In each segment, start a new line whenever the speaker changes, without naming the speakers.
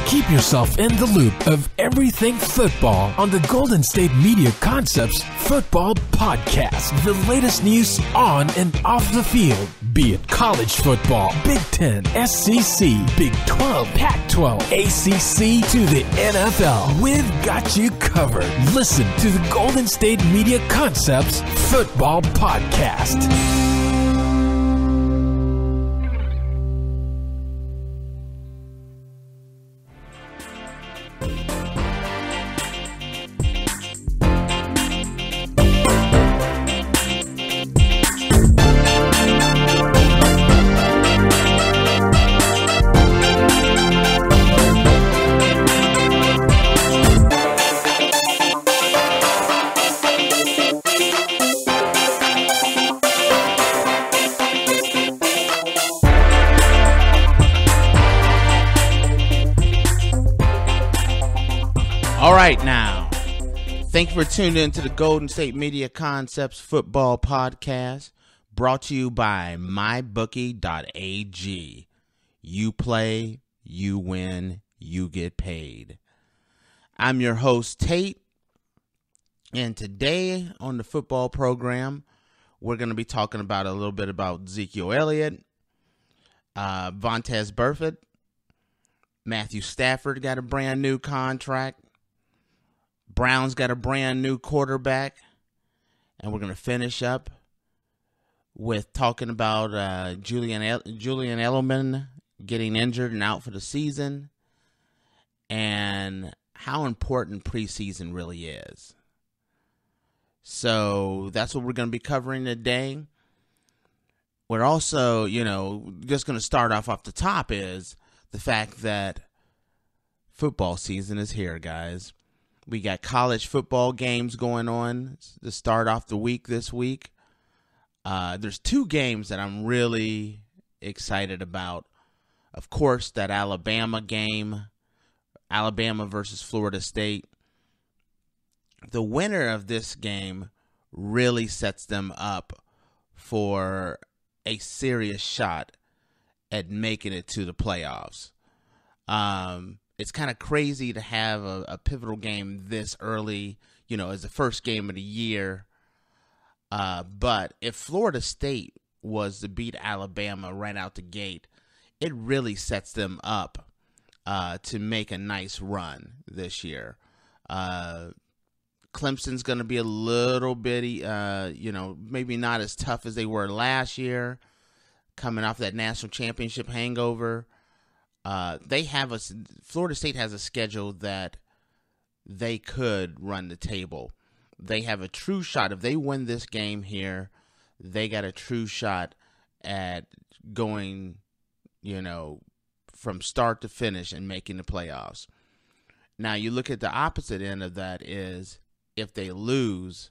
Keep yourself in the loop of everything football on the Golden State Media Concepts Football Podcast. The latest news on and off the field, be it college football, Big Ten, SEC, Big 12, Pac-12, ACC to the NFL. We've got you covered. Listen to the Golden State Media Concepts Football Podcast.
Now, thank you for tuning in to the Golden State Media Concepts Football Podcast, brought to you by mybookie.ag. You play, you win, you get paid. I'm your host, Tate, and today on the football program, we're going to be talking about a little bit about Ezekiel Elliott, Vontaze Burfict. Matthew Stafford got a brand new contract. Brown's got a brand new quarterback, and we're going to finish up with talking about Julian Edelman getting injured and out for the season, and how important preseason really is. So that's what we're going to be covering today. We're also, just going to start off the top is the fact that football season is here, guys. We got college football games going on to start off the week this week. There's two games that I'm really excited about. Of course, that Alabama game, Alabama versus Florida State. The winner of this game really sets them up for a serious shot at making it to the playoffs. It's kind of crazy to have a pivotal game this early, as the first game of the year. But if Florida State was to beat Alabama right out the gate, it really sets them up to make a nice run this year. Clemson's going to be a little bitty, maybe not as tough as they were last year, coming off that national championship hangover. Florida State has a schedule that they could run the table. They have a true shot. If they win this game here, they got a true shot at going, from start to finish and making the playoffs. Now, you look at the opposite end of that is if they lose,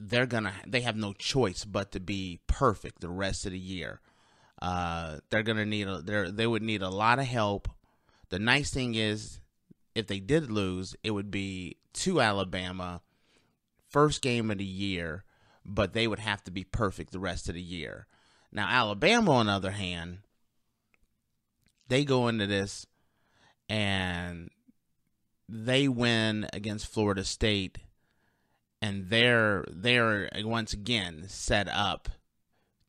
they have no choice but to be perfect the rest of the year. They're gonna need they would need a lot of help. The nice thing is, if they did lose, it would be to Alabama, first game of the year, but they would have to be perfect the rest of the year. Now, Alabama, on the other hand, they go into this and they win against Florida State, and they're once again set up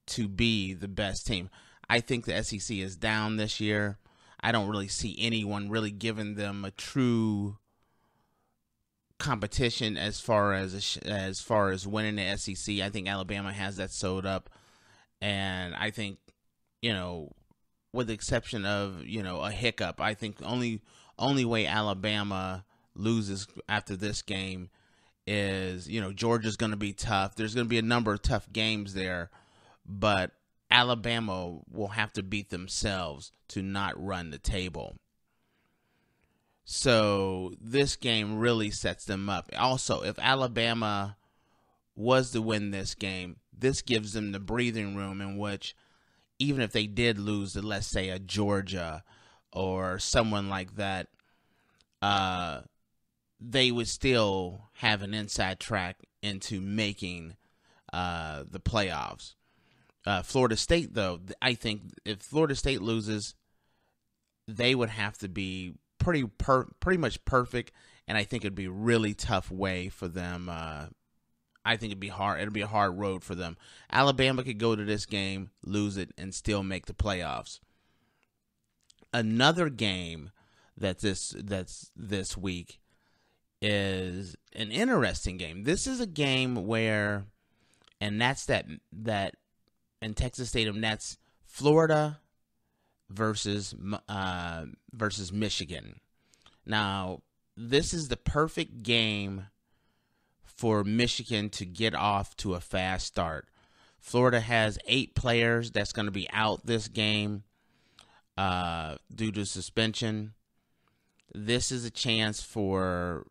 to be the best team. I think the SEC is down this year. I don't really see anyone really giving them a true competition as far as winning the SEC. I think Alabama has that sewed up, and I think, with the exception of a hiccup, I think only way Alabama loses after this game is Georgia's going to be tough. There's going to be a number of tough games there. But Alabama will have to beat themselves to not run the table. So this game really sets them up. Also, if Alabama was to win this game, this gives them the breathing room in which, even if they did lose to, let's say, a Georgia or someone like that, they would still have an inside track into making the playoffs. Florida State, though, I think if Florida State loses, they would have to be pretty much perfect, and I think it'd be a really tough way for them. I think it'd be hard. It'd be a hard road for them. Alabama could go to this game, lose it, and still make the playoffs. Another game that's this week is an interesting game. This is a game where, and that's that in Texas Stadium, that's Florida versus Michigan. Now, this is the perfect game for Michigan to get off to a fast start. Florida has 8 players that's going to be out this game due to suspension. This is a chance for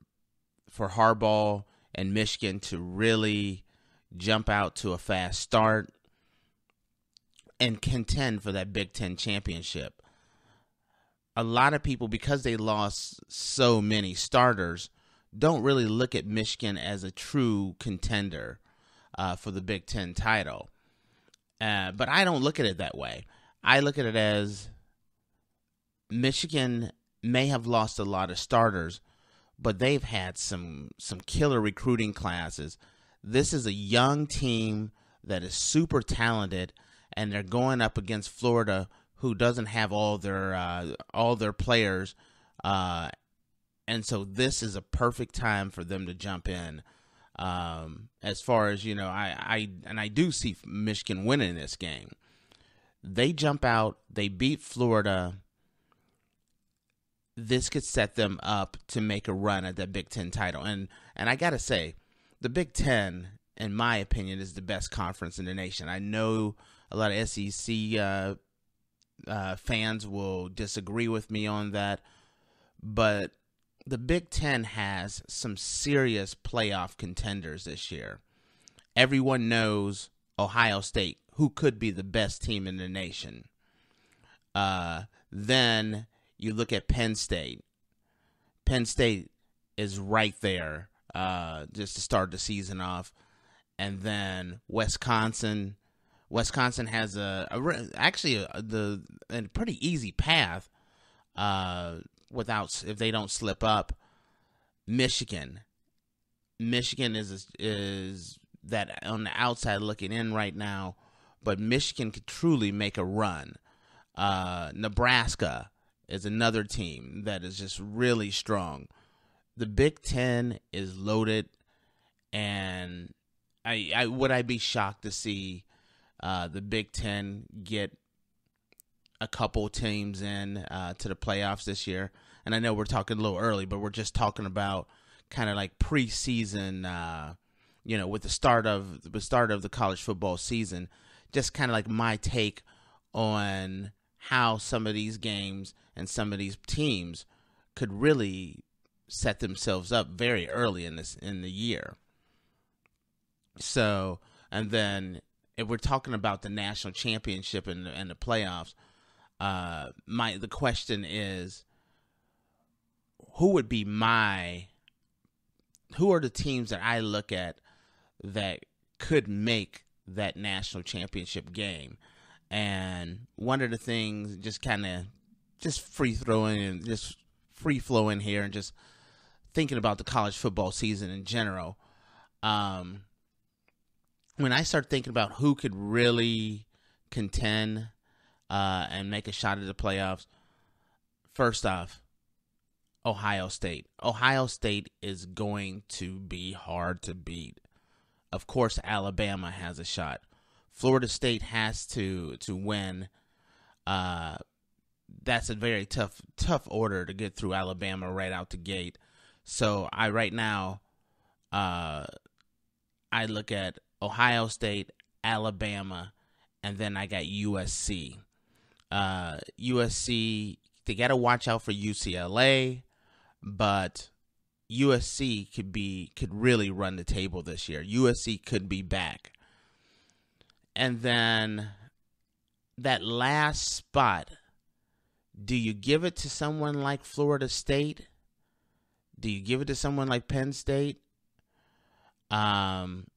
Harbaugh and Michigan to really jump out to a fast start and contend for that Big Ten championship. A lot of people, because they lost so many starters, don't really look at Michigan as a true contender for the Big Ten title. But I don't look at it that way. I look at it as Michigan may have lost a lot of starters, but they've had some killer recruiting classes. This is a young team that is super talented, and they're going up against Florida, who doesn't have all their players. And so this is a perfect time for them to jump in. As far as, I do see Michigan winning this game. They jump out, they beat Florida. This could set them up to make a run at that Big Ten title. And I got to say, the Big Ten, in my opinion, is the best conference in the nation. I know a lot of SEC fans will disagree with me on that, but the Big Ten has some serious playoff contenders this year. Everyone knows Ohio State, who could be the best team in the nation. Then you look at Penn State. Penn State is right there just to start the season off. And then Wisconsin. Wisconsin has a pretty easy path if they don't slip up. Michigan is that on the outside looking in right now, but Michigan could truly make a run. Nebraska is another team that is just really strong. The Big Ten is loaded, and would I be shocked to see the Big Ten get a couple teams in to the playoffs this year? And I know we're talking a little early, but we're just talking about kind of like preseason, with the start of the college football season. Just kind of like my take on how some of these games and some of these teams could really set themselves up very early in the year. So, and then if we're talking about the national championship and the playoffs, the question is, who are the teams that I look at that could make that national championship game? And one of the things, just free flowing here and just thinking about the college football season in general. When I start thinking about who could really contend and make a shot at the playoffs, first off, Ohio State. Ohio State is going to be hard to beat. Of course, Alabama has a shot. Florida State has to win. That's a very tough order to get through Alabama right out the gate. So I look at Ohio State, Alabama, and then I got USC. USC, they got to watch out for UCLA, but USC could really run the table this year. USC could be back. And then that last spot, do you give it to someone like Florida State? Do you give it to someone like Penn State? Clemson?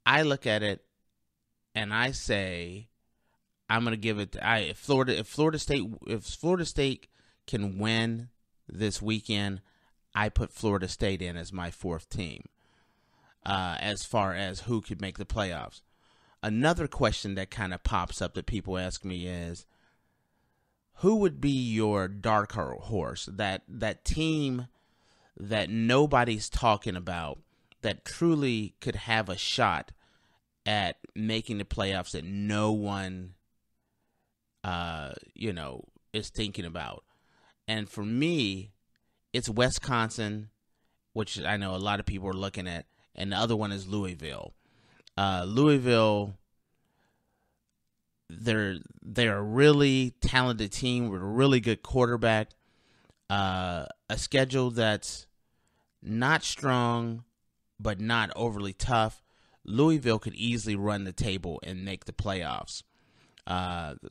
I look at it and I say, I'm gonna give it. If Florida State can win this weekend, I put Florida State in as my fourth team. As far as who could make the playoffs, another question that kind of pops up that people ask me is, who would be your dark horse? That team that nobody's talking about that truly could have a shot at making the playoffs that no one, is thinking about. And for me, it's Wisconsin, which I know a lot of people are looking at, and the other one is Louisville. Louisville, they're a really talented team with a really good quarterback, a schedule that's not strong but not overly tough. Louisville could easily run the table and make the playoffs.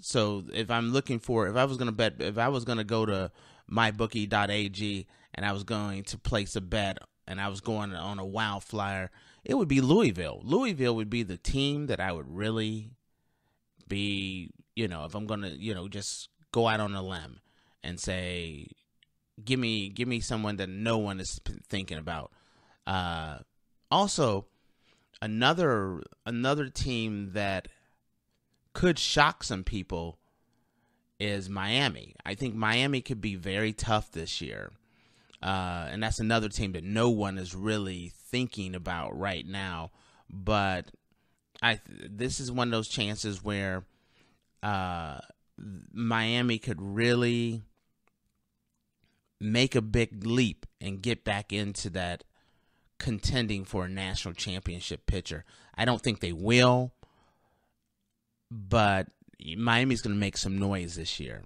So if I was going to go to mybookie.ag and I was going to place a bet and I was going on a wild flyer, it would be Louisville. Louisville would be the team that I would really be, if I'm going to, just go out on a limb and say, give me someone that no one is thinking about. Also, another team that could shock some people is Miami. I think Miami could be very tough this year. And that's another team that no one is really thinking about right now. But this is one of those chances where Miami could really make a big leap and get back into that contending for a national championship picture. I don't think they will, but Miami's going to make some noise this year.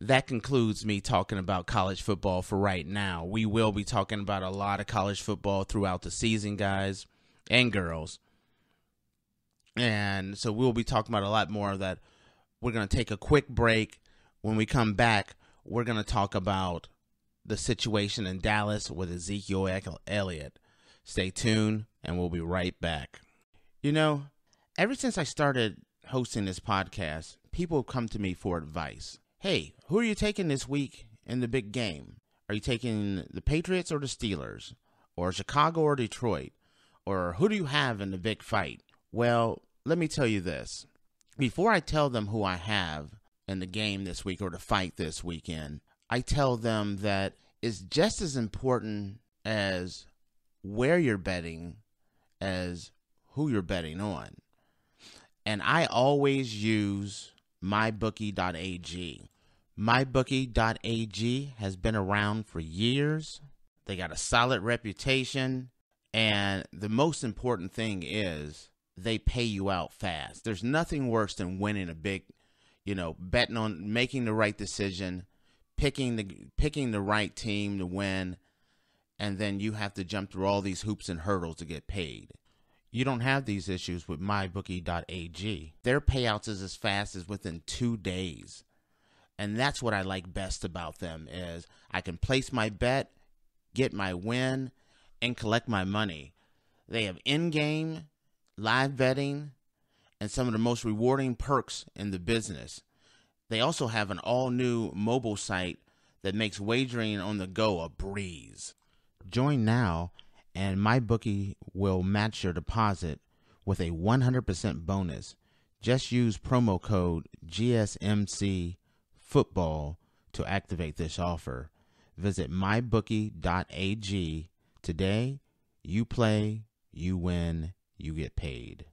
That concludes me talking about college football for right now. We will be talking about a lot of college football throughout the season, guys and girls. And so we'll be talking about a lot more of that. We're going to take a quick break. When we come back, we're going to talk about the situation in Dallas with Ezekiel Elliott. Stay tuned, and we'll be right back. Ever since I started hosting this podcast, people have come to me for advice. Hey, who are you taking this week in the big game? Are you taking the Patriots or the Steelers? Or Chicago or Detroit? Or who do you have in the big fight? Well, let me tell you this. Before I tell them who I have in the game this week or the fight this weekend, I tell them that it's just as important as where you're betting as who you're betting on. And I always use mybookie.ag. Mybookie.ag has been around for years. They got a solid reputation. And the most important thing is they pay you out fast. There's nothing worse than winning a big, betting on making the right decision, picking the right team to win, and then you have to jump through all these hoops and hurdles to get paid. You don't have these issues with mybookie.ag. Their payouts is as fast as within 2 days. And that's what I like best about them is I can place my bet, get my win, and collect my money. They have in-game, live betting, and some of the most rewarding perks in the business. They also have an all-new mobile site that makes wagering on the go a breeze. Join now, and MyBookie will match your deposit with a 100% bonus. Just use promo code GSMC Football to activate this offer. Visit mybookie.ag today. You play, you win, you get paid.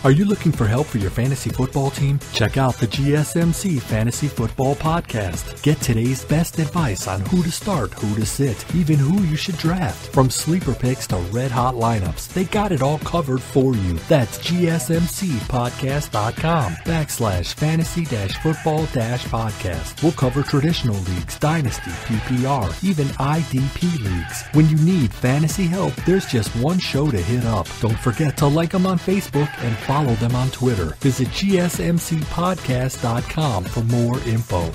Are you looking for help for your fantasy football team? Check out the GSMC Fantasy Football Podcast. Get today's best advice on who to start, who to sit, even who you should draft. From sleeper picks to red-hot lineups, they got it all covered for you. That's gsmcpodcast.com/fantasy-football-podcast. We'll cover traditional leagues, dynasty, PPR, even IDP leagues. When you need fantasy help, there's just one show to hit up. Don't forget to like them on Facebook and follow them on Twitter. Visit gsmcpodcast.com for more info.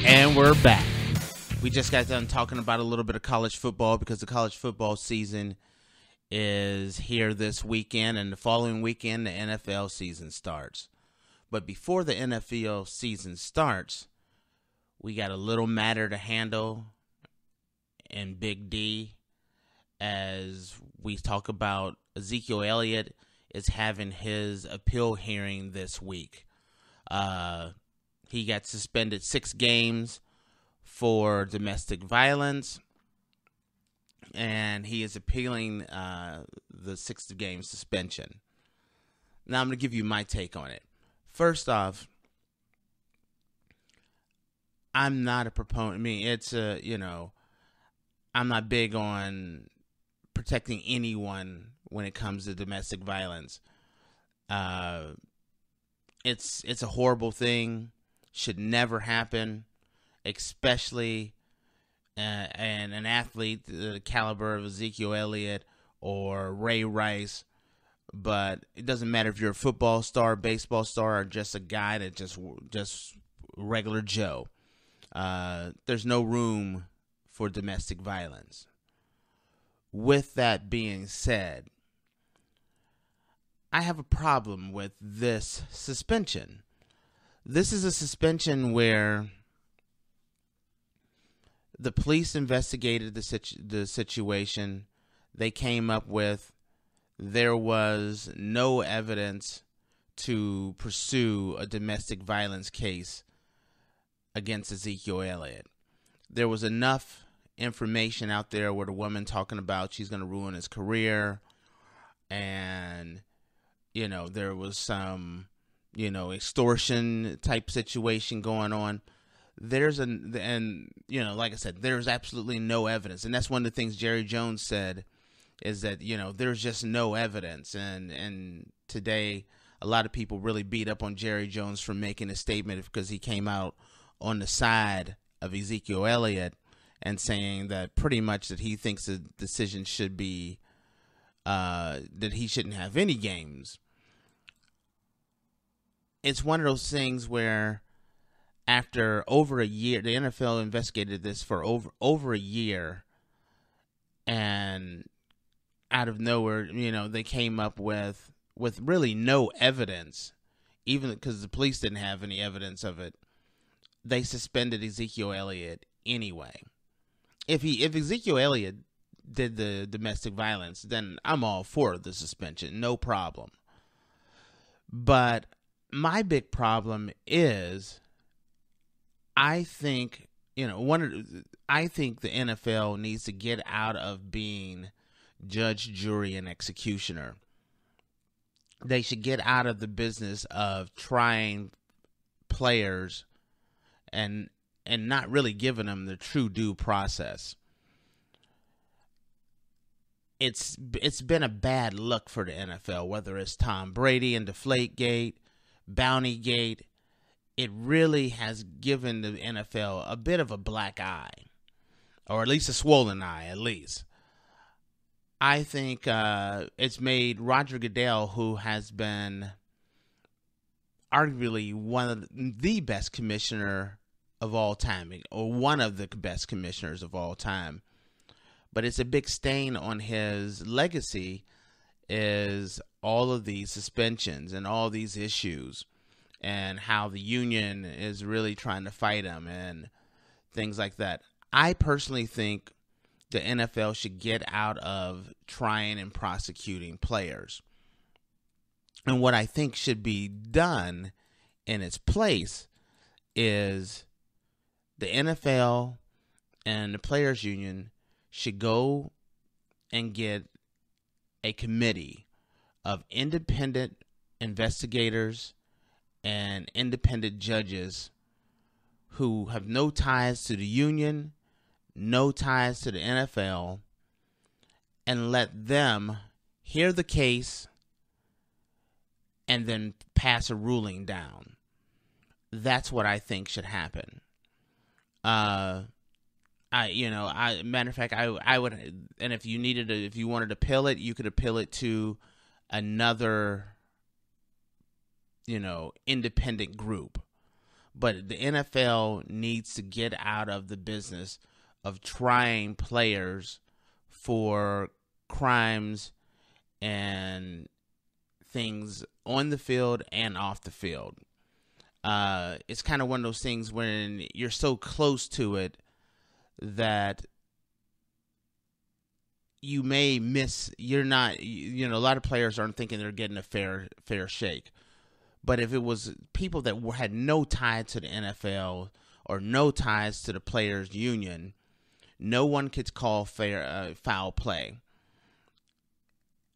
And we're back. We just got done talking about a little bit of college football because the college football season is here this weekend, and the following weekend the NFL season starts. But before the NFL season starts, we got a little matter to handle in Big D as we talk about Ezekiel Elliott is having his appeal hearing this week. He got suspended 6 games for domestic violence, and he is appealing the 6-game suspension. Now I'm going to give you my take on it. First off, I'm not a proponent. I mean, I'm not big on protecting anyone when it comes to domestic violence. It's a horrible thing. Should never happen, especially and an athlete the caliber of Ezekiel Elliott or Ray Rice. But it doesn't matter if you're a football star, baseball star, or just a guy that just regular Joe. There's no room for domestic violence. With that being said, I have a problem with this suspension. This is a suspension where the police investigated the situation. They came up with there was no evidence to pursue a domestic violence case against Ezekiel Elliott. There was enough information out there where the woman talking about she's going to ruin his career, and there was some extortion type situation going on. Like I said, there's absolutely no evidence. And that's one of the things Jerry Jones said is that, there's just no evidence. And today, a lot of people really beat up on Jerry Jones for making a statement because he came out on the side of Ezekiel Elliott and saying that pretty much that he thinks the decision should be that he shouldn't have any games. It's one of those things where after over a year, the NFL investigated this for over a year, and out of nowhere, they came up with really no evidence, even because the police didn't have any evidence of it. They suspended Ezekiel Elliott anyway. If Ezekiel Elliott did the domestic violence, then I'm all for the suspension, no problem. But my big problem is, I think the NFL needs to get out of being judge, jury, and executioner. They should get out of the business of trying players and not really giving them the true due process. It's been a bad look for the NFL, whether it's Tom Brady and Deflategate, Bountygate. It really has given the NFL a bit of a black eye, or at least a swollen eye, at least. I think it's made Roger Goodell, who has been arguably one of the best commissioner of all time, or one of the best commissioners of all time. But it's a big stain on his legacy is all of these suspensions and all these issues and how the union is really trying to fight him and things like that. I personally think the NFL should get out of trying and prosecuting players. And what I think should be done in its place is the NFL and the players union should go and get a committee of independent investigators and independent judges who have no ties to the union, no ties to the NFL, and let them hear the case and then pass a ruling down. That's what I think should happen. Matter of fact, I would, and if you wanted to appeal it, you could appeal it to another, independent group. But the NFL needs to get out of the business of trying players for crimes and things on the field and off the field. It's kind of one of those things when you're so close to it that you may miss. You're not, a lot of players aren't thinking they're getting a fair shake. But if it was people that had no tie to the NFL or no ties to the players' union, no one could call foul play.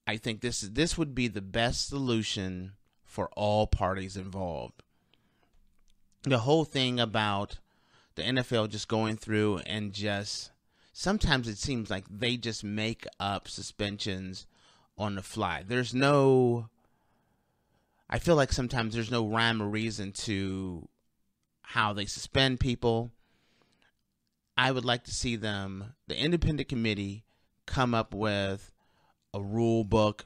I think this would be the best solution for all parties involved. The whole thing about the NFL just going through and just sometimes it seems like they just make up suspensions on the fly. I feel like sometimes there's no rhyme or reason to how they suspend people. I would like to see the independent committee, come up with a rule book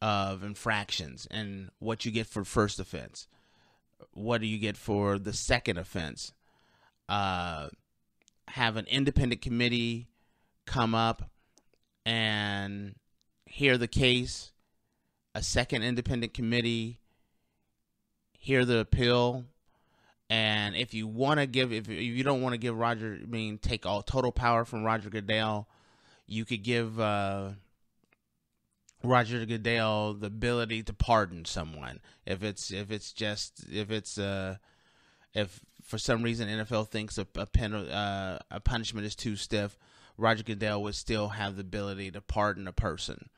of infractions and what you get for first offense. What do you get for the second offense? Have an independent committee come up and hear the case. A second independent committee hear the appeal. And if you want to give, if you don't want to give take all total power from Roger Goodell, you could give Roger Goodell the ability to pardon someone if for some reason NFL thinks a punishment is too stiff. Roger Goodell would still have the ability to pardon a person.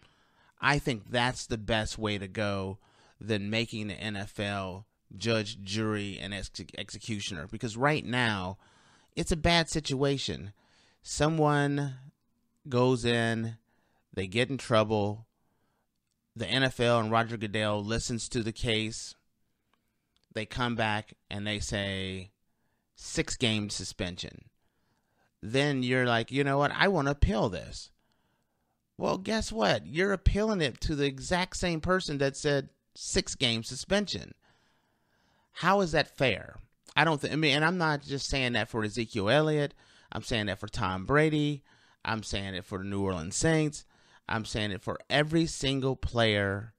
I think that's the best way to go than making the NFL judge, jury, and executioner. Because right now, it's a bad situation. Someone goes in, they get in trouble. The NFL and Roger Goodell listens to the case. They come back and they say 6-game suspension. Then you're like, you know what? I want to appeal this. Well, guess what? You're appealing it to the exact same person that said 6-game suspension. How is that fair? And I'm not just saying that for Ezekiel Elliott. I'm saying that for Tom Brady. I'm saying it for the New Orleans Saints. I'm saying it for every single player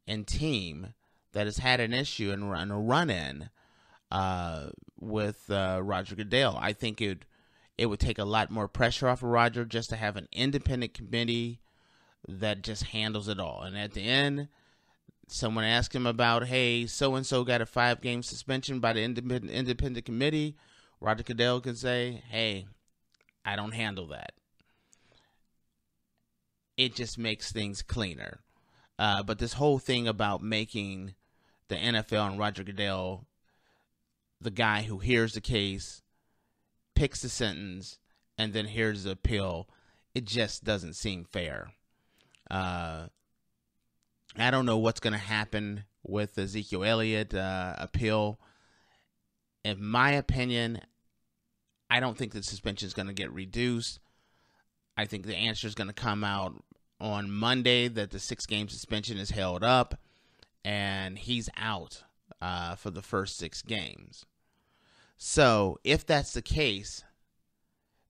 and team that has had an issue and a run-in with Roger Goodell. I think it would take a lot more pressure off of Roger just to have an independent committee that just handles it all. And at the end, someone asked him about, hey, so-and-so got a 5-game suspension by the independent committee. Roger Goodell could say, hey, I don't handle that. It just makes things cleaner. But this whole thing about making the NFL and Roger Goodell the guy who hears the case, picks the sentence, and then hears the appeal, it just doesn't seem fair. I don't know what's going to happen with Ezekiel Elliott appeal. In my opinion, I don't think the suspension is going to get reduced. I think the answer is going to come out on Monday that the 6-game suspension is held up and he's out for the first 6 games. So if that's the case,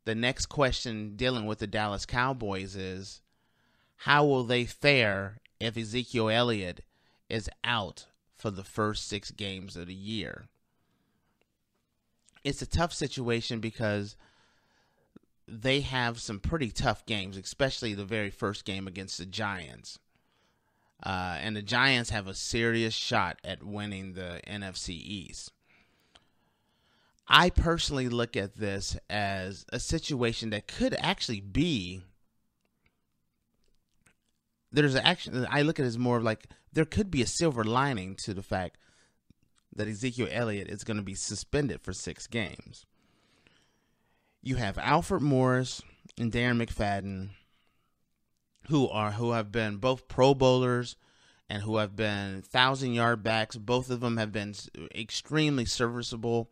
the next question dealing with the Dallas Cowboys is, how will they fare if Ezekiel Elliott is out for the first 6 games of the year? It's a tough situation because they have some pretty tough games, especially the very first game against the Giants. And the Giants have a serious shot at winning the NFC East. I personally look at this as a situation that could actually be, I look at it as more of like there could be a silver lining to the fact that Ezekiel Elliott is going to be suspended for 6 games. You have Alfred Morris and Darren McFadden, who have been both Pro Bowlers and who have been 1,000-yard backs. Both of them have been extremely serviceable,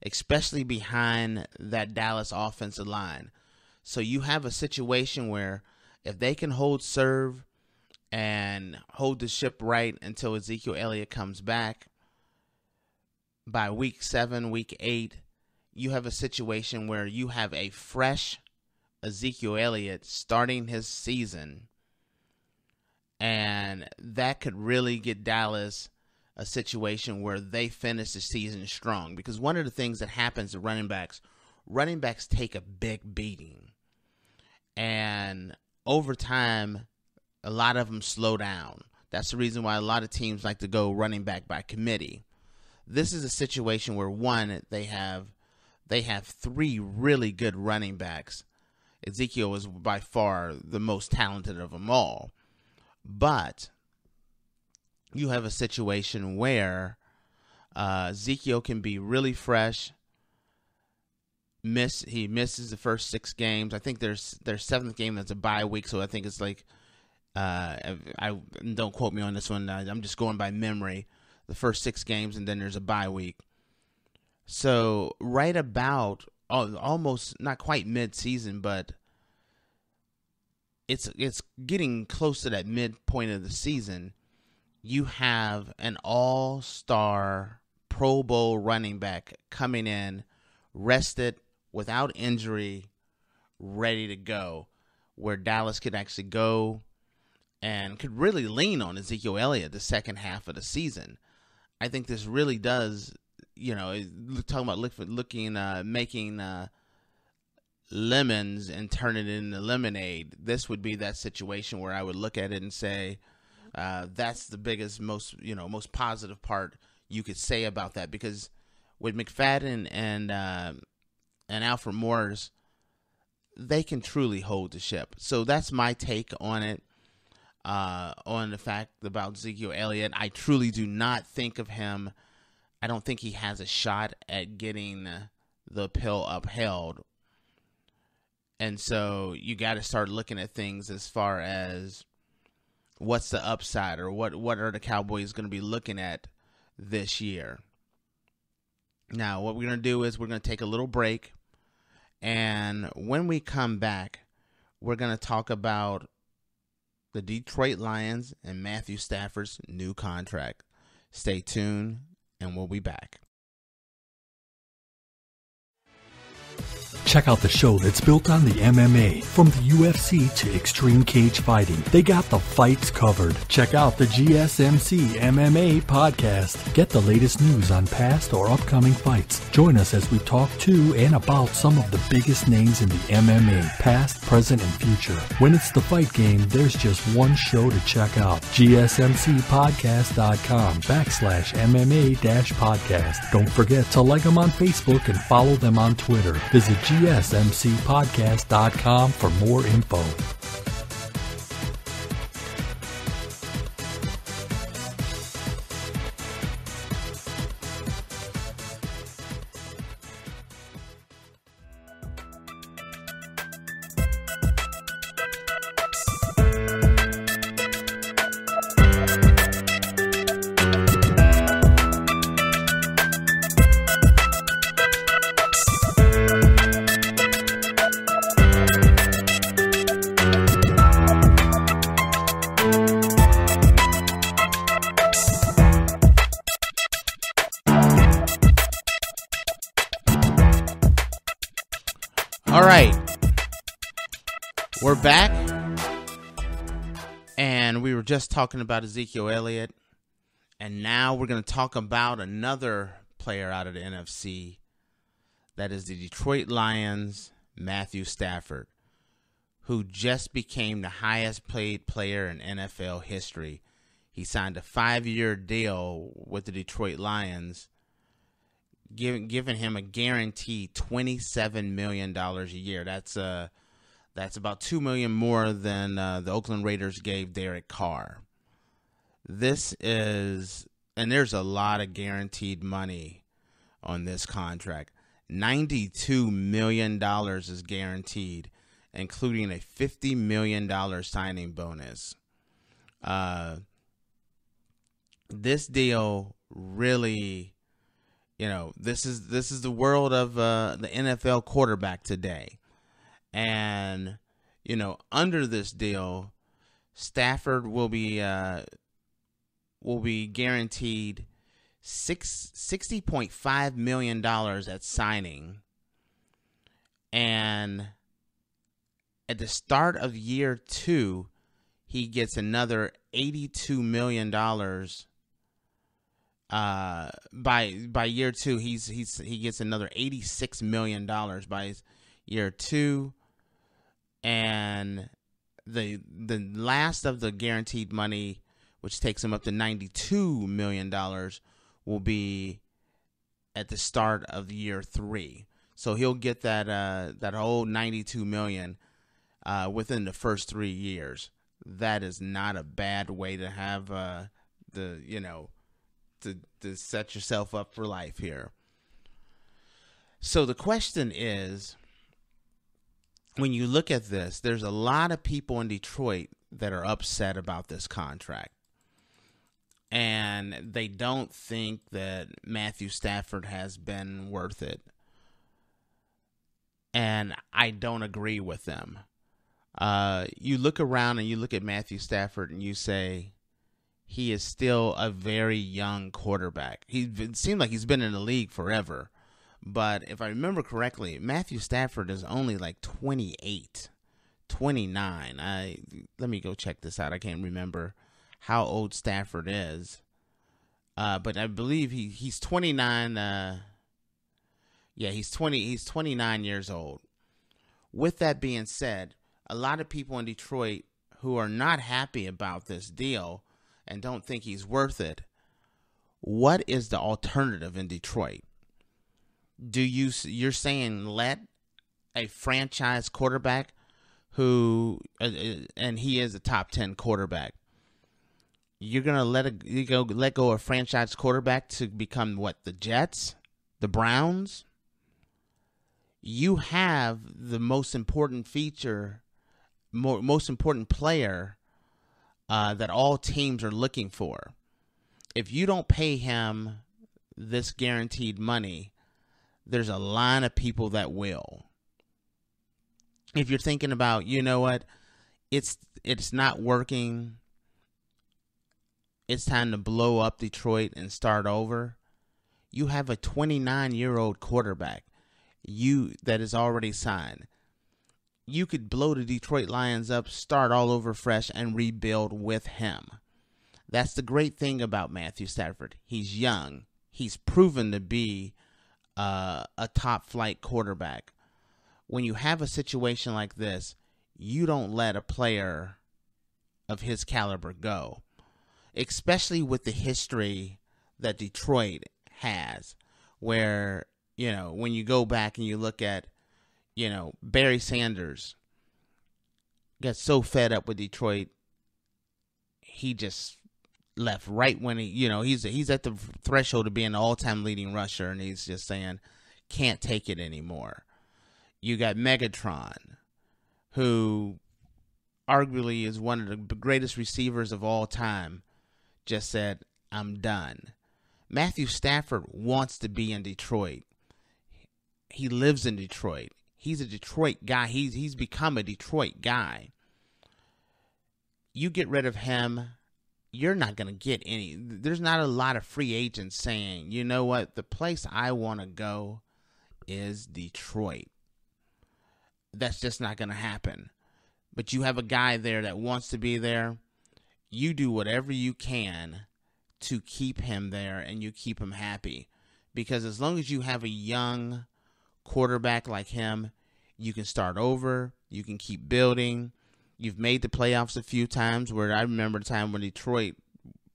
especially behind that Dallas offensive line. So you have a situation where if they can hold serve and hold the ship right until Ezekiel Elliott comes back, by week 7, week 8, you have a situation where you have a fresh Ezekiel Elliott starting his season, and that could really get Dallas a situation where they finish the season strong. Because one of the things that happens to running backs take a big beating, and over time, a lot of them slow down. That's the reason why a lot of teams like to go running back by committee. This is a situation where, one, they have 3 really good running backs. Ezekiel is by far the most talented of them all. But you have a situation where Ezekiel can be really fresh. He misses the first 6 games. I think their 7th game is a bye week, so I think it's like I don't quote me on this one. I'm just going by memory. The first 6 games, and then there's a bye week. So right about almost not quite mid-season, but it's getting close to that midpoint of the season. You have an all-star Pro Bowl running back coming in, rested, without injury, ready to go, where Dallas could actually go and could really lean on Ezekiel Elliott the second half of the season. I think this really does, talking about making lemons and turning it into lemonade. This would be that situation where I would look at it and say, that's the biggest, most positive part you could say about that. Because with McFadden and Alfred Morris, they can truly hold the ship. So that's my take on it. On the fact about Ezekiel Elliott, I truly do not think of him. I don't think he has a shot at getting the appeal upheld. And so you got to start looking at things as far as what's the upside, or what are the Cowboys going to be looking at this year. Now, what we're going to do is we're going to take a little break. And when we come back, we're going to talk about the Detroit Lions and Matthew Stafford's new contract. Stay tuned, and we'll be back.
Check out the show that's built on the MMA. From the UFC to extreme cage fighting, they got the fights covered. Check out the GSMC MMA podcast. Get the latest news on past or upcoming fights. Join us as we talk to and about some of the biggest names in the MMA, past, present, and future. When it's the fight game, there's just one show to check out. GSMCpodcast.com/MMA-podcast. Don't forget to like them on Facebook and follow them on Twitter. Visit GSMCpodcast.com for more info.
All right, we're back, and we were just talking about Ezekiel Elliott, and now we're going to talk about another player out of the NFC. That is the Detroit Lions, Matthew Stafford, who just became the highest paid player in NFL history. He signed a 5-year deal with the Detroit Lions, giving him a guaranteed $27 million a year. That's about $2 million more than the Oakland Raiders gave Derek Carr. There's a lot of guaranteed money on this contract. $92 million is guaranteed, including a $50 million signing bonus. This deal really, this is the world of the NFL quarterback today. And, under this deal, Stafford will be guaranteed $60.5 million at signing. And at the start of year 2, he gets another $82 million. By year 2, he gets another $86 million by year 2, and the last of the guaranteed money, which takes him up to $92 million, will be at the start of year 3. So he'll get that whole $92 million within the first 3 years. That is not a bad way to have to set yourself up for life here. So the question is, when you look at this, there's a lot of people in Detroit that are upset about this contract. And they don't think that Matthew Stafford has been worth it. And I don't agree with them. You look around and you look at Matthew Stafford and you say, he is still a very young quarterback. It seems like he's been in the league forever. But if I remember correctly, Matthew Stafford is only like 28, 29. Let me go check this out. I can't remember how old Stafford is. But I believe he's 29. He's 29 years old. With that being said, a lot of people in Detroit who are not happy about this deal and don't think he's worth it. What is the alternative in Detroit? You're saying let a franchise quarterback who and he is a top 10 quarterback. You're gonna let go of a franchise quarterback to become what, the Jets, the Browns? You have the most important feature, most important player that all teams are looking for. If you don't pay him this guaranteed money, there's a line of people that will. If you're thinking about, you know what, it's not working, it's time to blow up Detroit and start over, you have a 29-year-old quarterback that is already signed. You could blow the Detroit Lions up, start all over fresh, and rebuild with him. That's the great thing about Matthew Stafford. He's young. He's proven to be a top-flight quarterback. When you have a situation like this, you don't let a player of his caliber go, especially with the history that Detroit has, where, when you go back and you look at, Barry Sanders got so fed up with Detroit, he just left right when he's at the threshold of being an all-time leading rusher, and he's just saying, can't take it anymore. You got Megatron, who arguably is one of the greatest receivers of all time, just said, I'm done. Matthew Stafford wants to be in Detroit. He lives in Detroit. He's a Detroit guy. He's become a Detroit guy. You get rid of him, you're not going to get any. There's not a lot of free agents saying, you know what, the place I want to go is Detroit. That's just not going to happen. But you have a guy there that wants to be there. You do whatever you can to keep him there and you keep him happy. Because as long as you have a young quarterback like him, you can start over, you can keep building. You've made the playoffs a few times, where I remember the time when Detroit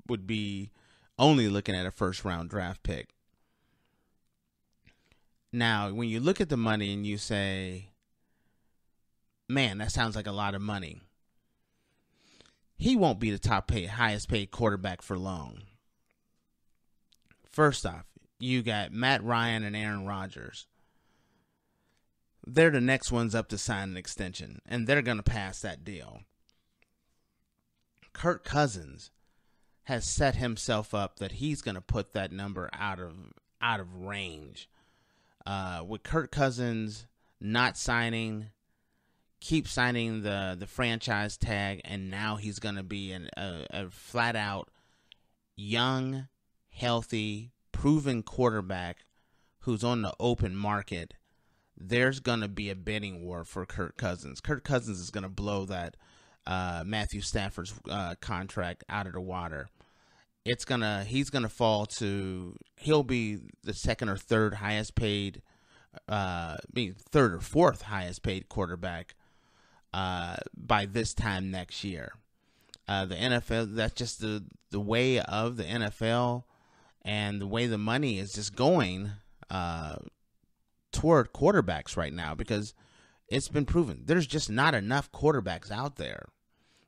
would be only looking at a first-round draft pick. Now, when you look at the money and you say, man, that sounds like a lot of money, he won't be the highest paid quarterback for long. First off, you got Matt Ryan and Aaron Rodgers. They're the next ones up to sign an extension, and they're going to pass that deal. Kirk Cousins has set himself up that he's going to put that number out of range. With Kirk Cousins not signing, keep signing the franchise tag, and now he's going to be a flat-out young, healthy proven quarterback who's on the open market, there's going to be a bidding war for Kirk Cousins. Kirk Cousins is going to blow that Matthew Stafford's contract out of the water. He's going to fall to, he'll be the second or third highest paid, third or fourth highest paid quarterback by this time next year. The NFL, that's just the way of the NFL and the way the money is just going toward quarterbacks right now, because it's been proven there's just not enough quarterbacks out there.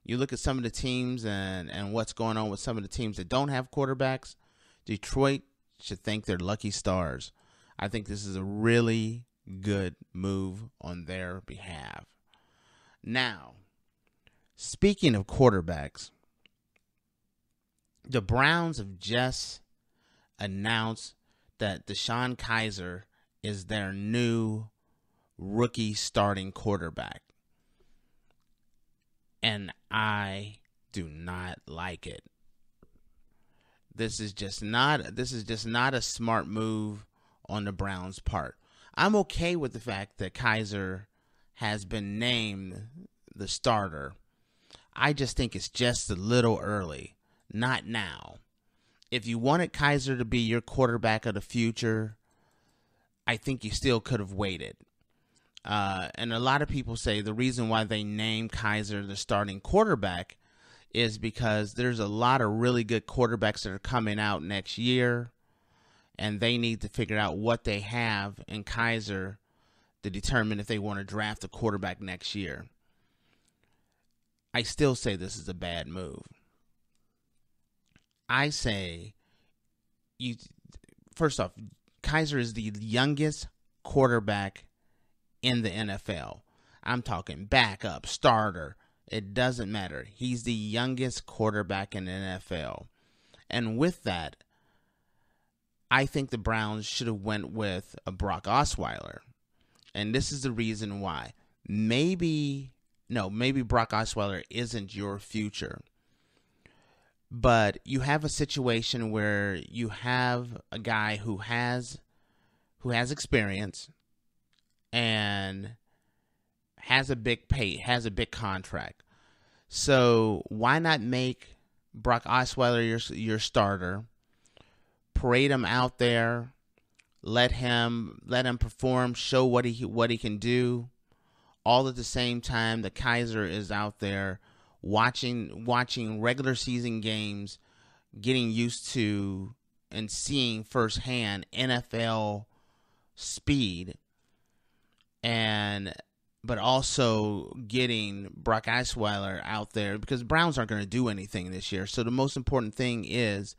You look at some of the teams and what's going on with some of the teams that don't have quarterbacks. Detroit should thank their lucky stars. I think this is a really good move on their behalf. Now, speaking of quarterbacks, the Browns have just announced that DeShone Kizer is their new rookie starting quarterback. And I do not like it. This is just not a smart move on the Browns' part. I'm okay with the fact that Kizer has been named the starter. I just think it's just a little early. Not now. If you wanted Kizer to be your quarterback of the future, I think you still could have waited. And a lot of people say the reason why they named Kizer the starting quarterback is because there's a lot of really good quarterbacks that are coming out next year, and they need to figure out what they have in Kizer to determine if they want to draft a quarterback next year. I still say this is a bad move. I say, first off, Kizer is the youngest quarterback in the NFL. I'm talking backup, starter. It doesn't matter. He's the youngest quarterback in the NFL. And with that, I think the Browns should have went with a Brock Osweiler. And this is the reason why. Maybe Brock Osweiler isn't your future. But you have a situation where you have a guy who has experience and has a big contract. So why not make Brock Osweiler your starter? Parade him out there, let him perform, show what he can do. All at the same time, the Kizer is out there watching regular season games, getting used to and seeing firsthand NFL speed, but also getting Brock Osweiler out there, because the Browns aren't going to do anything this year. So the most important thing is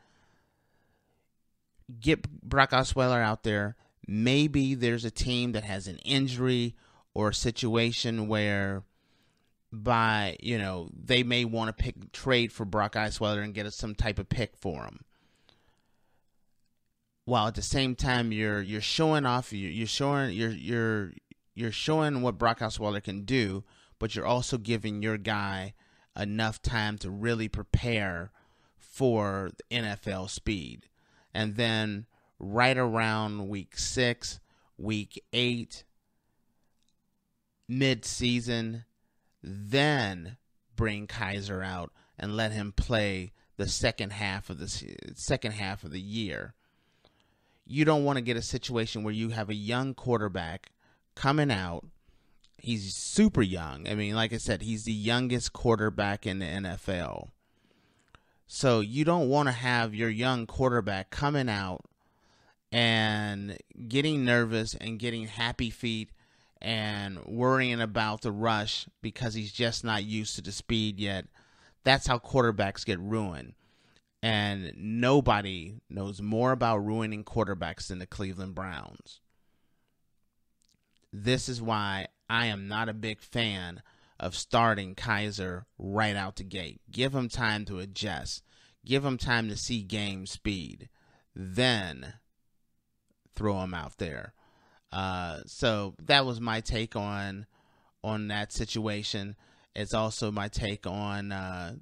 get Brock Osweiler out there. Maybe there's a team that has an injury or a situation where they may want to trade for Brock Osweiler and get some type of pick for him. While at the same time you're showing off, you're showing what Brock Osweiler can do, but you're also giving your guy enough time to really prepare for the NFL speed. And then right around week 6, week 8, mid-season, then bring Kizer out and let him play the second half of the year. You don't want to get a situation where you have a young quarterback coming out. He's super young. I mean, like I said, he's the youngest quarterback in the NFL. So you don't want to have your young quarterback coming out and getting nervous and getting happy feet and worrying about the rush because he's just not used to the speed yet. That's how quarterbacks get ruined. And nobody knows more about ruining quarterbacks than the Cleveland Browns. This is why I am not a big fan of starting Kizer right out the gate. Give him time to adjust. Give him time to see game speed. Then throw him out there. So that was my take on that situation. It's also my take on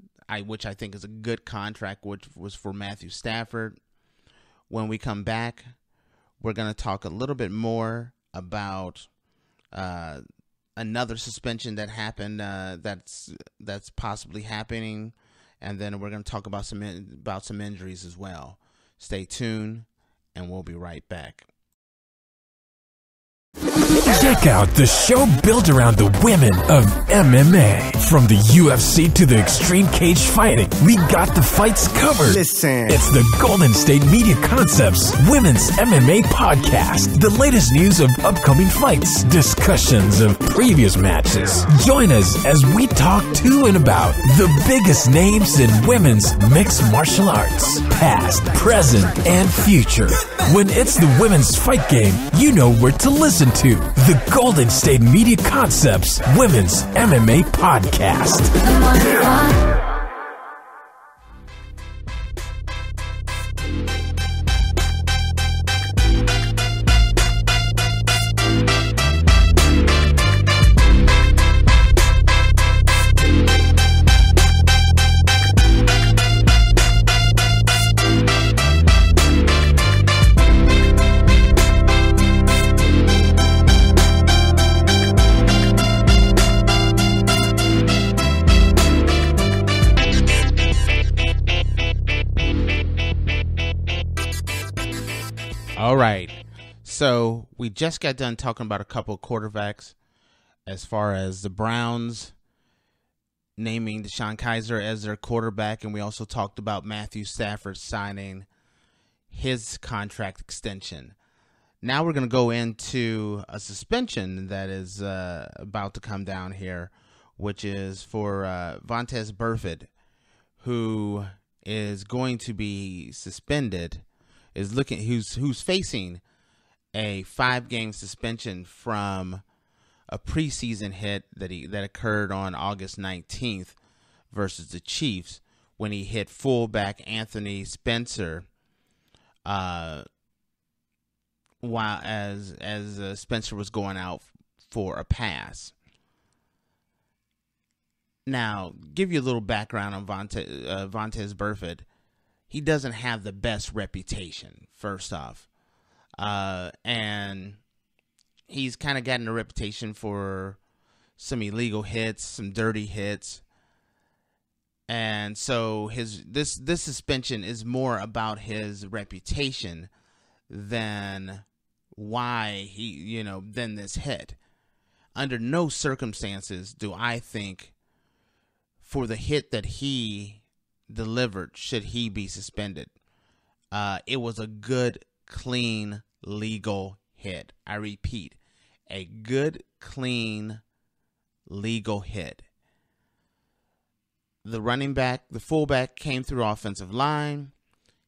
which I think is a good contract, which was for Matthew Stafford. When we come back, we're going to talk a little bit more about another suspension that happened that's possibly happening, and then we're going to talk about some injuries as well. Stay tuned, and we'll be right back.
Check out the show built around the women of MMA. From the UFC to the extreme cage fighting, we got the fights covered.
Listen.
It's the Golden State Media Concepts Women's MMA Podcast. The latest news of upcoming fights, discussions of previous matches. Join us as we talk to and about the biggest names in women's mixed martial arts, past, present, and future. When it's the women's fight game, you know where to listen to. The Golden State Media Concepts Women's MMA Podcast.
All right, so we just got done talking about a couple of quarterbacks as far as the Browns naming DeShone Kizer as their quarterback, and we also talked about Matthew Stafford signing his contract extension. Now we're going to go into a suspension that is about to come down here, which is for Vontaze Burfict, who is going to be suspended. Who's facing a 5-game suspension from a preseason hit that occurred on August 19th versus the Chiefs when he hit fullback Anthony Spencer while Spencer was going out for a pass. Now, give you a little background on Vontaze Burfict. He doesn't have the best reputation, first off. And he's kind of gotten a reputation for some illegal hits, some dirty hits. And so this suspension is more about his reputation than than this hit. Under no circumstances do I think for the hit that he delivered should he be suspended. It was a good, clean, legal hit. I repeat, a good, clean, legal hit. The fullback came through offensive line.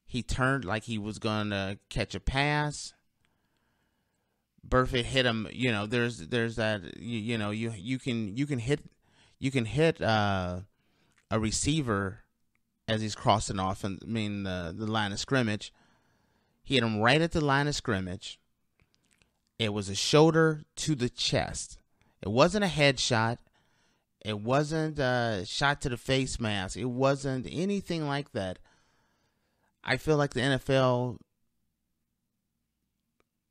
He turned like he was going to catch a pass. Burfict hit him. There's that. You can hit a receiver as he's crossing off, the line of scrimmage. He hit him right at the line of scrimmage. It was a shoulder to the chest. It wasn't a headshot. It wasn't a shot to the face mask. It wasn't anything like that. I feel like the NFL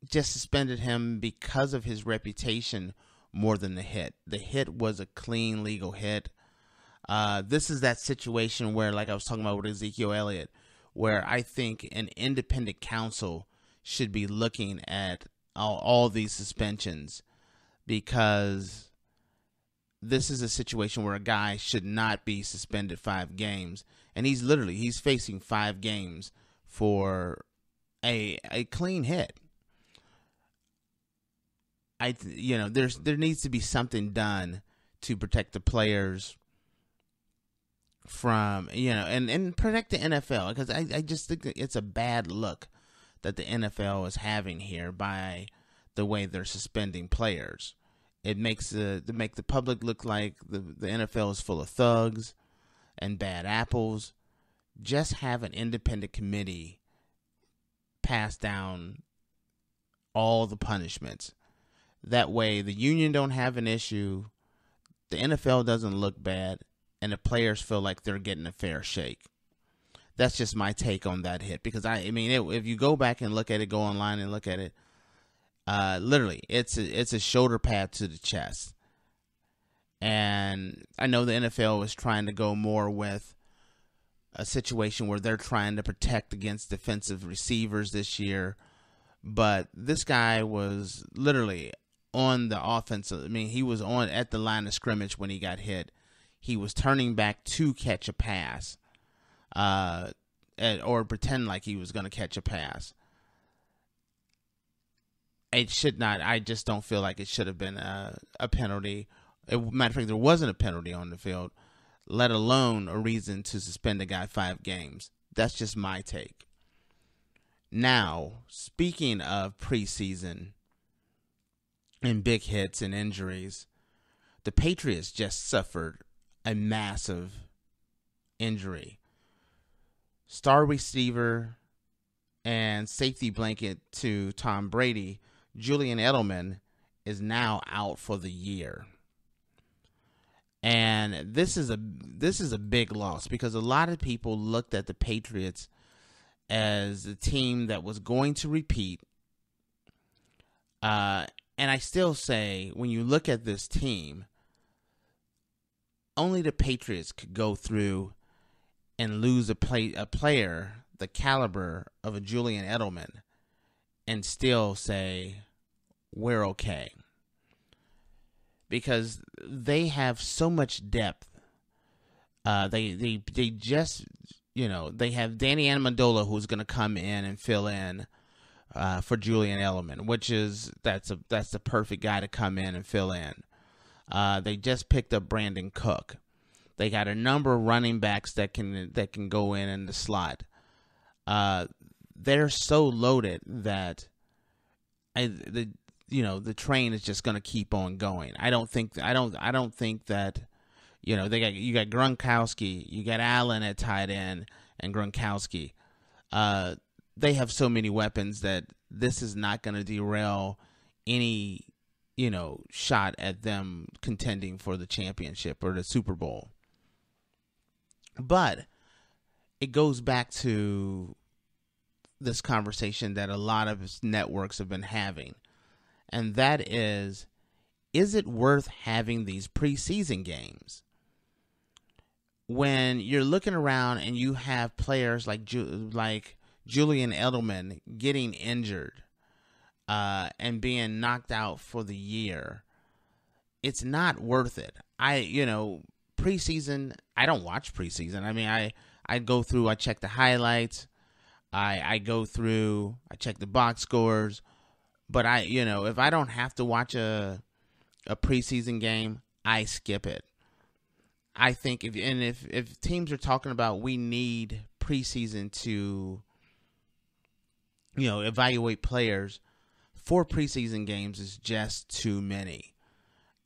just suspended him because of his reputation more than the hit. The hit was a clean, legal hit. This is that situation where, like I was talking about with Ezekiel Elliott, where I think an independent counsel should be looking at all these suspensions, because this is a situation where a guy should not be suspended 5 games, and he's facing 5 games for a clean hit. There needs to be something done to protect the players from, and protect the NFL, because I just think it's a bad look that the NFL is having here by the way they're suspending players. It makes the public look like the NFL is full of thugs and bad apples. Just have an independent committee pass down all the punishments. That way the union don't have an issue, the NFL doesn't look bad, and the players feel like they're getting a fair shake. That's just my take on that hit, because if you go back and look at it, go online and look at it, literally it's a shoulder pad to the chest. And I know the NFL is trying to go more with a situation where they're trying to protect against defensive receivers this year, but this guy was literally on the offensive. I mean, he was on at the line of scrimmage when he got hit. He was turning back to catch a pass, or pretend like he was going to catch a pass. It should not. I just don't feel like it should have been a penalty. Matter of fact, there wasn't a penalty on the field, let alone a reason to suspend a guy 5 games. That's just my take. Now, speaking of preseason and big hits and injuries, the Patriots just suffered a massive injury. Star receiver and safety blanket to Tom Brady, Julian Edelman, is now out for the year. And this is a big loss, because a lot of people looked at the Patriots as a team that was going to repeat. And I still say, when you look at this team, only the Patriots could go through and lose a player the caliber of a Julian Edelman and still say, we're okay. Because they have so much depth. They just, they have Danny Amendola, who's going to come in and fill in for Julian Edelman, that's the perfect guy to come in and fill in. They just picked up Brandon Cook. They got a number of running backs that can go in the slot. They're so loaded that the train is just going to keep on going. I don't think that, you got Gronkowski, you got Allen at tight end, and Gronkowski. They have so many weapons that this is not going to derail any, shot at them contending for the championship or the Super Bowl. But it goes back to this conversation that a lot of networks have been having. And that is it worth having these preseason games? When you're looking around and you have players like Julian Edelman getting injured and being knocked out for the year, it's not worth it. Preseason, I don't watch preseason. I mean, I go through, I check the highlights, I go through, I check the box scores. But if I don't have to watch a preseason game, I skip it. I think if teams are talking about we need preseason to, evaluate players, 4 preseason games is just too many.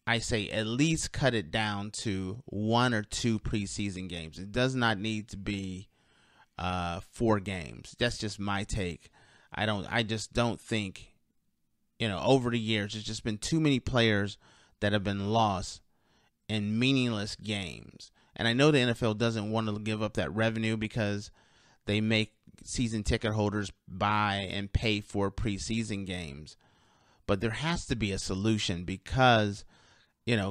I say at least cut it down to 1 or 2 preseason games. It does not need to be 4 games. That's just my take. I just don't think. Over the years, there's just been too many players that have been lost in meaningless games. And I know the NFL doesn't want to give up that revenue because they make season ticket holders buy and pay for preseason games. But there has to be a solution because,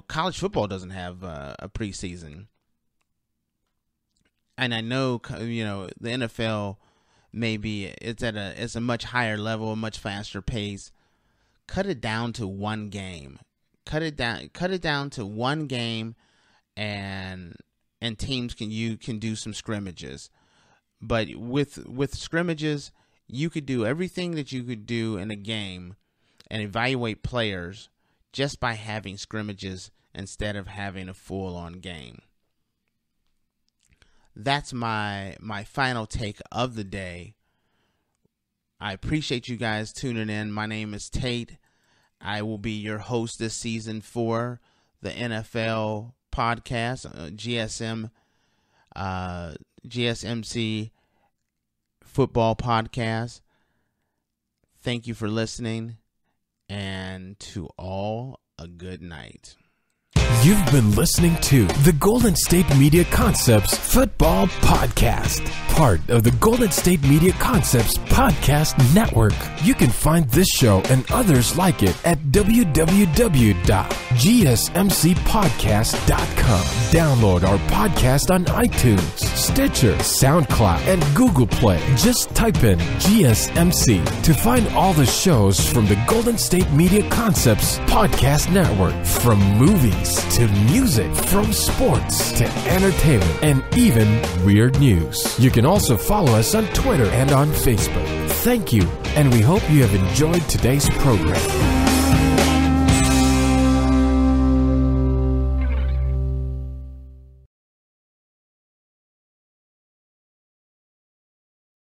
college football doesn't have a preseason. And I know, the NFL it's a much higher level, a much faster pace. Cut it down to 1 game. Cut it down to 1 game, and teams can do some scrimmages. But with scrimmages, you could do everything that you could do in a game and evaluate players just by having scrimmages instead of having a full-on game. That's my final take of the day. I appreciate you guys tuning in. My name is Tate. I will be your host this season for the NFL podcast, GSMC football podcast. Thank you for listening, and to all, a good night.
You've been listening to the Golden State Media Concepts Football Podcast, part of the Golden State Media Concepts Podcast Network. You can find this show and others like it at www.gsmcpodcast.com. Download our podcast on iTunes, Stitcher, SoundCloud, and Google Play. Just type in GSMC to find all the shows from the Golden State Media Concepts Podcast Network. From movies to music, from sports to entertainment, and even weird news. You can also follow us on Twitter and on Facebook. Thank you, and we hope you have enjoyed today's program.